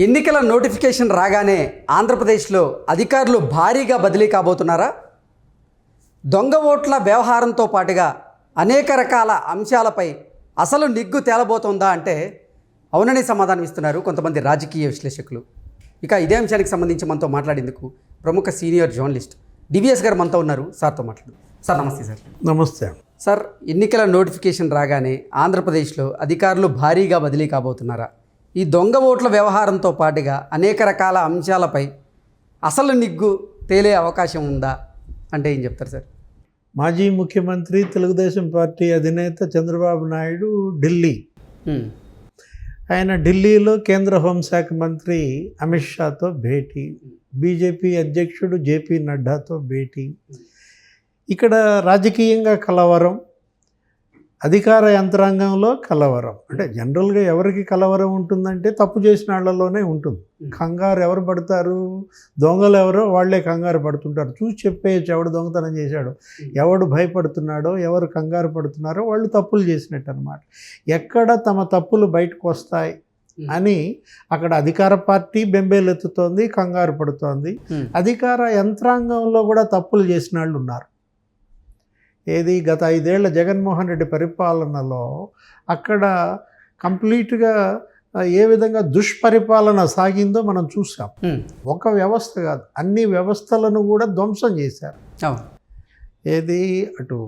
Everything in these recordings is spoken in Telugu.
ఎన్నికల నోటిఫికేషన్ రాగానే ఆంధ్రప్రదేశ్లో అధికారులు భారీగా బదిలీ కాబోతున్నారా? దొంగ ఓట్ల వ్యవహారంతో పాటుగా అనేక రకాల అంశాలపై అసలు నిగ్గు తేలబోతోందా అంటే అవునని సమాధానం ఇస్తున్నారు కొంతమంది రాజకీయ విశ్లేషకులు. ఇక ఇదే అంశానికి సంబంధించి మనతో మాట్లాడేందుకు ప్రముఖ సీనియర్ జర్నలిస్ట్ డివిఎస్ గారు మనతో ఉన్నారు. సార్తో మాట్లాడు. సార్ నమస్తే. సార్ నమస్తే. సార్, ఎన్నికల నోటిఫికేషన్ రాగానే ఆంధ్రప్రదేశ్లో అధికారులు భారీగా బదిలీ కాబోతున్నారా? ఈ దొంగ ఓట్ల వ్యవహారంతో పాటుగా అనేక రకాల అంశాలపై అసలు నిగ్గు తేలే అవకాశం ఉందా అంటే ఏం చెప్తారు సార్? మాజీ ముఖ్యమంత్రి తెలుగుదేశం పార్టీ అధినేత చంద్రబాబు నాయుడు ఢిల్లీ, ఆయన ఢిల్లీలో కేంద్ర హోంశాఖ మంత్రి అమిత్ షాతో భేటీ, బీజేపీ అధ్యక్షుడు జేపీ నడ్డాతో భేటీ. ఇక్కడ రాజకీయంగా కలవరం, అధికార యంత్రాంగంలో కలవరం. అంటే జనరల్గా ఎవరికి కలవరం ఉంటుందంటే తప్పు చేసిన వాళ్ళలోనే ఉంటుంది. కంగారు ఎవరు పడతారు? దొంగలు ఎవరో వాళ్ళే కంగారు పడుతుంటారు. చూసి చెప్పేయచ్చు ఎవడు దొంగతనం చేశాడో, ఎవడు భయపడుతున్నాడో, ఎవరు కంగారు పడుతున్నారో వాళ్ళు తప్పులు చేసినట్టు అనమాట. ఎక్కడ తమ తప్పులు బయటకు వస్తాయి అని అక్కడ అధికార పార్టీ బెంబేలెత్తుతోంది, కంగారు పడుతోంది. అధికార యంత్రాంగంలో కూడా తప్పులు చేసిన వాళ్ళు ఉన్నారు. ఏది గత 5 ఏళ్ల జగన్మోహన్ రెడ్డి పరిపాలనలో అక్కడ కంప్లీట్గా ఏ విధంగా దుష్పరిపాలన సాగిందో మనం చూసాం. ఒక వ్యవస్థ కాదు, అన్ని వ్యవస్థలను కూడా ధ్వంసం చేశారు. ఏది అటు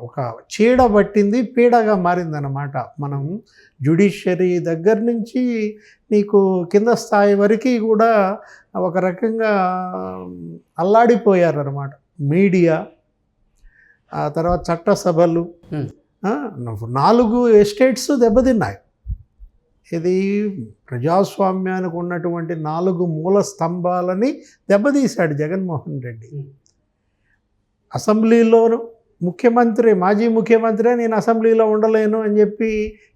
ఒక చీడ పట్టింది, పీడగా మారిందన్నమాట. మనం జ్యుడిషియరీ దగ్గర నుంచి నీకు కింద స్థాయి వరకు కూడా ఒక రకంగా అల్లాడిపోయారన్నమాట. మీడియా, ఆ తర్వాత చట్టసభలు, 4 ఎస్టేట్స్ దెబ్బతిన్నాయి. ఇది ప్రజాస్వామ్యానికి ఉన్నటువంటి 4 మూల స్తంభాలని దెబ్బతీశాడు జగన్మోహన్ రెడ్డి. అసెంబ్లీలోను ముఖ్యమంత్రి, మాజీ ముఖ్యమంత్రి నేను అసెంబ్లీలో ఉండలేను అని చెప్పి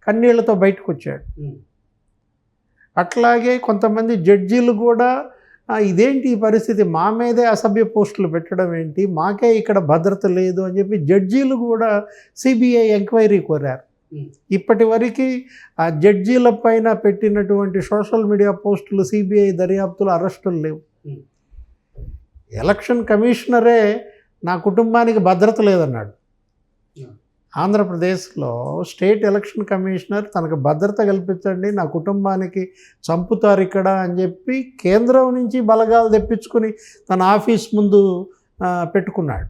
కన్నీళ్లతో బయటకు వచ్చాడు. అట్లాగే కొంతమంది జడ్జీలు కూడా ఇదేంటి ఈ పరిస్థితి, మా మీదే అసభ్య పోస్టులు పెట్టడం ఏంటి, మాకే ఇక్కడ భద్రత లేదు అని చెప్పి జడ్జీలు కూడా సిబిఐ ఎంక్వైరీ కోరారు. ఇప్పటి వరకు ఆ జడ్జీల పైన పెట్టినటువంటి సోషల్ మీడియా పోస్టులు సిబిఐ దర్యాప్తులు అరెస్టులు లేవు. ఎలక్షన్ కమిషనరే నా కుటుంబానికి భద్రత లేదన్నాడు. ఆంధ్రప్రదేశ్లో స్టేట్ ఎలక్షన్ కమిషనర్ తనకు భద్రత కల్పించండి, నా కుటుంబానికి చంపుతారు ఇక్కడ అని చెప్పి కేంద్రం నుంచి బలగాలు తెప్పించుకొని తన ఆఫీస్ ముందు పెట్టుకున్నాడు.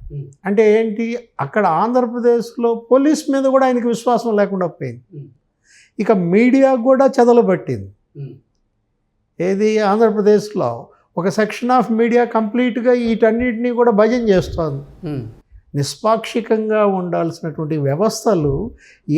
అంటే ఏంటి, అక్కడ ఆంధ్రప్రదేశ్లో పోలీస్ మీద కూడా ఆయనకి విశ్వాసం లేకుండా పోయింది. ఇక మీడియా కూడా చెదలబట్టింది. ఏది ఆంధ్రప్రదేశ్లో ఒక సెక్షన్ ఆఫ్ మీడియా కంప్లీట్గా వీటన్నిటినీ కూడా భజన చేస్తోంది. నిష్పాక్షికంగా ఉండాల్సినటువంటి వ్యవస్థలు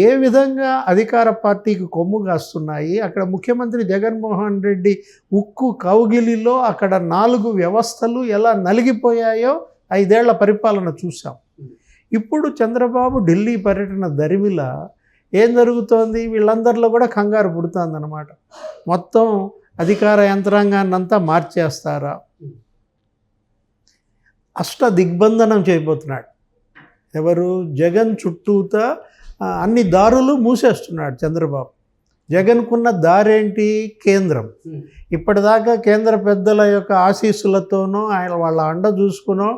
ఏ విధంగా అధికార పార్టీకి కొమ్ము కాస్తున్నాయి. అక్కడ ముఖ్యమంత్రి జగన్మోహన్ రెడ్డి ఉక్కు కౌగిలిలో అక్కడ 4 వ్యవస్థలు ఎలా నలిగిపోయాయో 5 ఏళ్ల పరిపాలన చూసాం. ఇప్పుడు చంద్రబాబు ఢిల్లీ పర్యటన దరిమిలా ఏం జరుగుతోంది, వీళ్ళందరిలో కూడా కంగారు పుడుతోందన్నమాట. మొత్తం అధికార యంత్రాంగాన్ని అంతా మార్చేస్తారా, అష్ట దిగ్బంధనం చేయబోతున్నాడు. ఎవరు? జగన్ చుట్టూతా అన్ని దారులు మూసేస్తున్నాడు చంద్రబాబు. జగన్కున్న దారేంటి? కేంద్రం. ఇప్పటిదాకా కేంద్ర పెద్దల యొక్క ఆశీస్సులతోనో ఆయన వాళ్ళ అండ చూసుకునో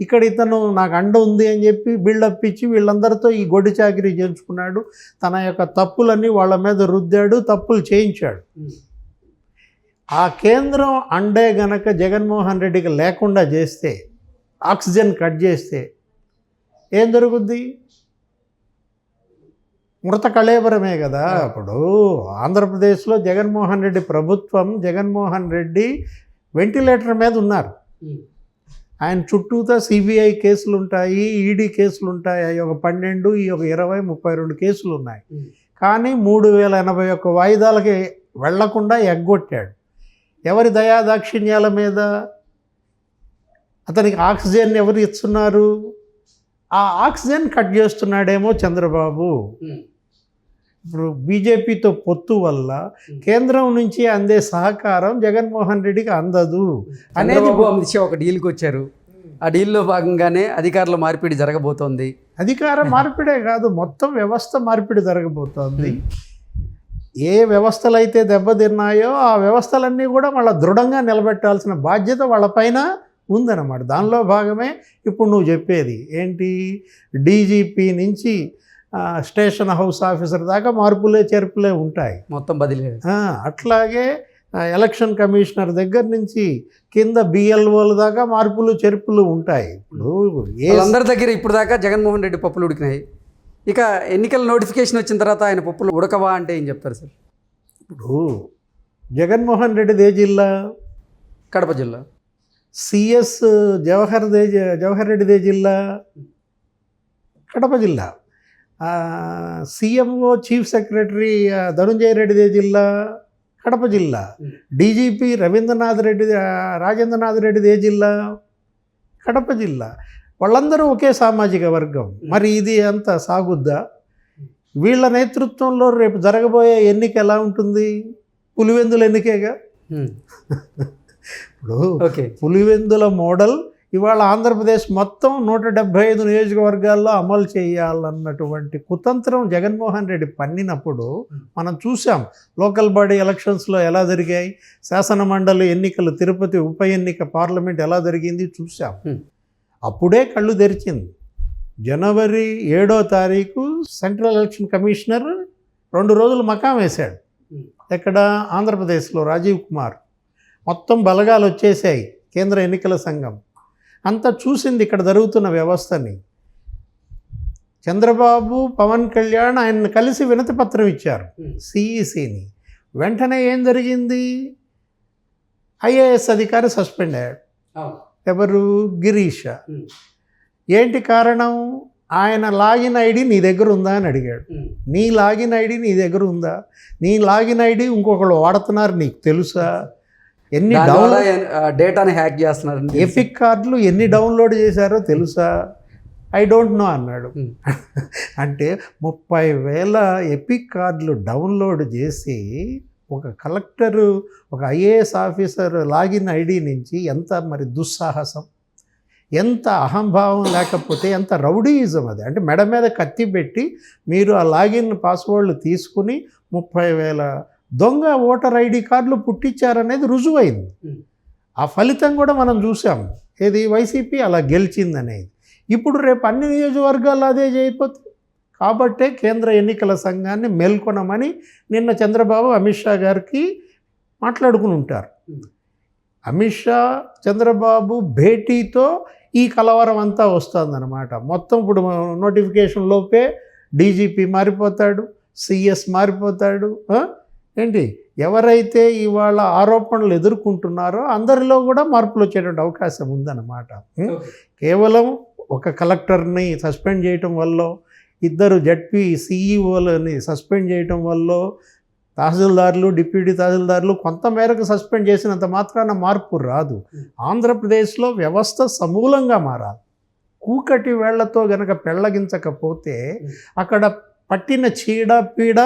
ఇక్కడ ఇతను నాకు అండ ఉంది అని చెప్పి బిల్డప్ ఇచ్చి వీళ్ళందరితో ఈ గొడ్డి చాకిరీ చేయించుకున్నాడు. తన యొక్క తప్పులన్నీ వాళ్ళ మీద రుద్దాడు, తప్పులు చేయించాడు. ఆ కేంద్రం అండే గనక జగన్మోహన్ రెడ్డికి లేకుండా చేస్తే, ఆక్సిజన్ కట్ చేస్తే ఏం జరుగుద్ది? మృత కళేబరమే కదా. ఇప్పుడు ఆంధ్రప్రదేశ్లో జగన్మోహన్ రెడ్డి ప్రభుత్వం, జగన్మోహన్ రెడ్డి వెంటిలేటర్ మీద ఉన్నారు. ఆయన చుట్టూతా సిబిఐ కేసులు ఉంటాయి, ఈడీ కేసులు ఉంటాయి. ఒక 12, ఈ ఒక 20, 32 కేసులు ఉన్నాయి. కానీ 3081 వాయిదాలకి వెళ్లకుండా ఎగ్గొట్టాడు. ఎవరి దయాదాక్షిణ్యాల మీద? అతనికి ఆక్సిజన్ ఎవరు ఇస్తున్నారు? ఆ ఆక్సిజన్ కట్ చేస్తున్నాడేమో చంద్రబాబు. ఇప్పుడు బీజేపీతో పొత్తు వల్ల కేంద్రం నుంచి అందే సహకారం జగన్మోహన్ రెడ్డికి అందదు అనేది అమిత్ షా ఒక డీల్కి వచ్చారు. ఆ డీల్లో భాగంగానే అధికారుల మార్పిడి జరగబోతోంది. అధికార మార్పిడే కాదు, మొత్తం వ్యవస్థ మార్పిడి జరగబోతోంది. ఏ వ్యవస్థలు అయితే దెబ్బతిన్నాయో ఆ వ్యవస్థలన్నీ కూడా మళ్ళీ దృఢంగా నిలబెట్టాల్సిన బాధ్యత వాళ్ళపైన ఉందన్నమాట. దానిలో భాగమే ఇప్పుడు నువ్వు చెప్పేది ఏంటి, డీజీపీ నుంచి స్టేషన్ హౌస్ ఆఫీసర్ దాకా మార్పులే చేర్పులే ఉంటాయి, మొత్తం బదిలీ. అట్లాగే ఎలక్షన్ కమిషనర్ దగ్గర నుంచి కింద బిఎల్ఓల దాకా మార్పులు చేర్పులు ఉంటాయి. ఇప్పుడు అందరి దగ్గర ఇప్పుడు దాకా జగన్మోహన్ రెడ్డి పప్పులు ఉడికినాయి. ఇక ఎన్నికల నోటిఫికేషన్ వచ్చిన తర్వాత ఆయన పప్పులు ఉడకవా అంటే ఏం చెప్తారు సార్? ఇప్పుడు జగన్మోహన్ రెడ్డిది ఏ జిల్లా? కడప జిల్లా. సిఎస్ జవహర్ రెడ్డిది ఏ జిల్లా? కడప జిల్లా. సిఎంఓ చీఫ్ సెక్రటరీ ధనుంజయ రెడ్డిది ఏ జిల్లా? కడప జిల్లా. డీజీపీ రాజేంద్రనాథ్ రెడ్డిది ఏ జిల్లా? కడప జిల్లా. వాళ్ళందరూ ఒకే సామాజిక వర్గం. మరి ఇది అంత సాగుద్దా? వీళ్ళ నేతృత్వంలో రేపు జరగబోయే ఎన్నిక ఎలా ఉంటుంది? పులివెందుల ఎన్నికేగా. ఇప్పుడు పులివెందుల మోడల్ ఇవాళ ఆంధ్రప్రదేశ్ మొత్తం 175 నియోజకవర్గాల్లో అమలు చేయాలన్నటువంటి కుతంత్రం జగన్మోహన్ రెడ్డి పన్నినప్పుడు మనం చూసాం. లోకల్ బాడీ ఎలక్షన్స్లో ఎలా జరిగాయి, శాసన మండలి ఎన్నికలు, తిరుపతి ఉప ఎన్నిక, పార్లమెంట్ ఎలా జరిగింది చూసాం. అప్పుడే కళ్ళు తెరిచింది. జనవరి 7వ తారీఖు సెంట్రల్ ఎలక్షన్ కమిషనర్ 2 రోజులు మకాం వేశాడు. ఎక్కడ? ఆంధ్రప్రదేశ్లో రాజీవ్ కుమార్. మొత్తం బలగాలు వచ్చేసాయి. కేంద్ర ఎన్నికల సంఘం అంతా చూసింది ఇక్కడ జరుగుతున్న వ్యవస్థని. చంద్రబాబు, పవన్ కళ్యాణ్ ఆయన కలిసి వినతి పత్రం ఇచ్చారు సిఈసిని. వెంటనే ఏం జరిగింది? ఐఏఎస్ అధికారి సస్పెండ్ అయ్యాడు. ఎవరు? గిరీష్. ఏంటి కారణం? ఆయన లాగిన్ ఐడి నీ దగ్గర ఉందా అని అడిగాడు. నీ లాగిన్ ఐడి నీ దగ్గర ఉందా? నీ లాగిన్ ఐడి ఇంకొకళ్ళు వాడుతున్నారు, నీకు తెలుసా? ఎన్ని డేటాని హ్యాక్ చేస్తున్నారు, ఎపిక్ కార్డులు ఎన్ని డౌన్లోడ్ చేశారో తెలుసా? ఐ డోంట్ నో అన్నాడు. అంటే 30,000 ఎపిక్ కార్డులు డౌన్లోడ్ చేసి ఒక కలెక్టరు, ఒక ఐఏఎస్ ఆఫీసర్ లాగిన్ ఐడి నుంచి ఎంత మరి దుస్సాహసం, ఎంత అహంభావం, లేకపోతే ఎంత రౌడీయిజం అది. అంటే మెడ మీద కత్తి పెట్టి మీరు ఆ లాగిన్ పాస్వర్డ్లు తీసుకుని 30,000 దొంగ ఓటర్ ఐడి కార్డులు పుట్టించారనేది రుజువైంది. ఆ ఫలితం కూడా మనం చూసాము. ఏది? వైసీపీ అలా గెలిచిందనేది. ఇప్పుడు రేపు అన్ని నియోజకవర్గాల్లో అదే చేయకపోతే, కాబట్టే కేంద్ర ఎన్నికల సంఘాన్ని మేల్కొనమని నిన్న చంద్రబాబు అమిత్ షా గారికి మాట్లాడుకుని ఉంటారు. అమిత్ షా చంద్రబాబు భేటీతో ఈ కలవరం అంతా వస్తుందన్నమాట. మొత్తం ఇప్పుడు నోటిఫికేషన్ లోపే డీజీపీ మారిపోతాడు, సిఎస్ మారిపోతాడు. ఏంటి? ఎవరైతే ఇవాళ ఆరోపణలు ఎదుర్కొంటున్నారో అందరిలో కూడా మార్పులు వచ్చేటువంటి అవకాశం ఉందన్నమాట. కేవలం ఒక కలెక్టర్ని సస్పెండ్ చేయటం వల్ల, 2 జడ్పీ సిఈఓలని సస్పెండ్ చేయటం వల్ల, తహసీల్దార్లు, డిప్యూటీ తహసీల్దార్లు కొంతమేరకు సస్పెండ్ చేసినంత మాత్రాన మార్పు రాదు. ఆంధ్రప్రదేశ్లో వ్యవస్థ సమూలంగా మారాలి. కూకటి వేళ్లతో గనక పెళ్ళగించకపోతే అక్కడ పట్టిన చీడ పీడ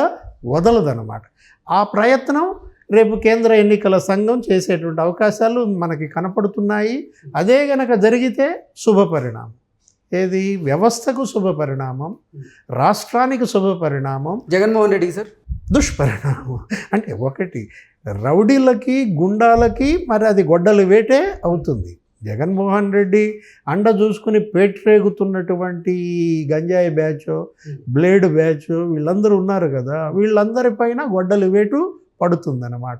వదలదన్నమాట. ఆ ప్రయత్నం రేపు కేంద్ర ఎన్నికల సంఘం చేసేటువంటి అవకాశాలు మనకి కనపడుతున్నాయి. అదే గనక జరిగితే శుభ పరిణామం. ఏది? వ్యవస్థకు శుభ పరిణామం, రాష్ట్రానికి శుభ పరిణామం. జగన్మోహన్ రెడ్డికి సార్ దుష్పరిణామం. అంటే ఒకటి రౌడీలకి, గుండాలకి మరి అది గొడ్డలి వేటే అవుతుంది. జగన్మోహన్ రెడ్డి అండ చూసుకుని పేట్రేగుతున్నటువంటి గంజాయి బ్యాచ్, బ్లేడ్ బ్యాచ్ వీళ్ళందరూ ఉన్నారు కదా, వీళ్ళందరిపైన గొడ్డలి వేటు పడుతుందన్నమాట.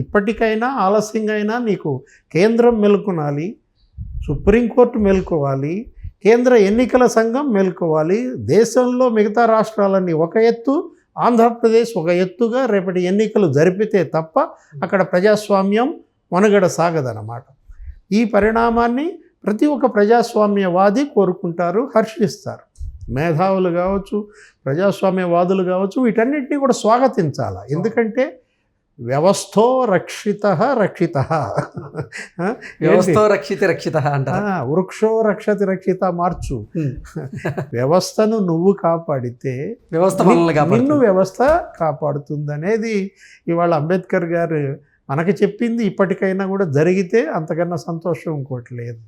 ఇప్పటికైనా ఆలస్యంగా అయినా నీకు కేంద్రం మేల్కొనాలి, సుప్రీంకోర్టు మేల్కోవాలి, కేంద్ర ఎన్నికల సంఘం మేల్కోవాలి. దేశంలో మిగతా రాష్ట్రాలన్నీ ఒక ఎత్తు, ఆంధ్రప్రదేశ్ ఒక ఎత్తుగా రేపటి ఎన్నికలు జరిపితే తప్ప అక్కడ ప్రజాస్వామ్యం మనుగడ సాగదన్నమాట. ఈ పరిణామాన్ని ప్రతి ఒక్క ప్రజాస్వామ్యవాది కోరుకుంటారు, హర్షిస్తారు. మేధావులు కావచ్చు, ప్రజాస్వామ్యవాదులు కావచ్చు, వీటన్నిటినీ కూడా స్వాగతించాలి. ఎందుకంటే వ్యవస్థో రక్షితః రక్షితః, వ్యవస్థో రక్షిత అంట. వృక్షో రక్షతి రక్షిత మార్చు. వ్యవస్థను నువ్వు కాపాడితే వ్యవస్థ నిన్ను వ్యవస్థ కాపాడుతుంది అనేది ఇవాళ అంబేద్కర్ గారు మనకి చెప్పింది. ఇప్పటికైనా కూడా జరిగితే అంతకన్నా సంతోషం ఇంకోటి లేదు.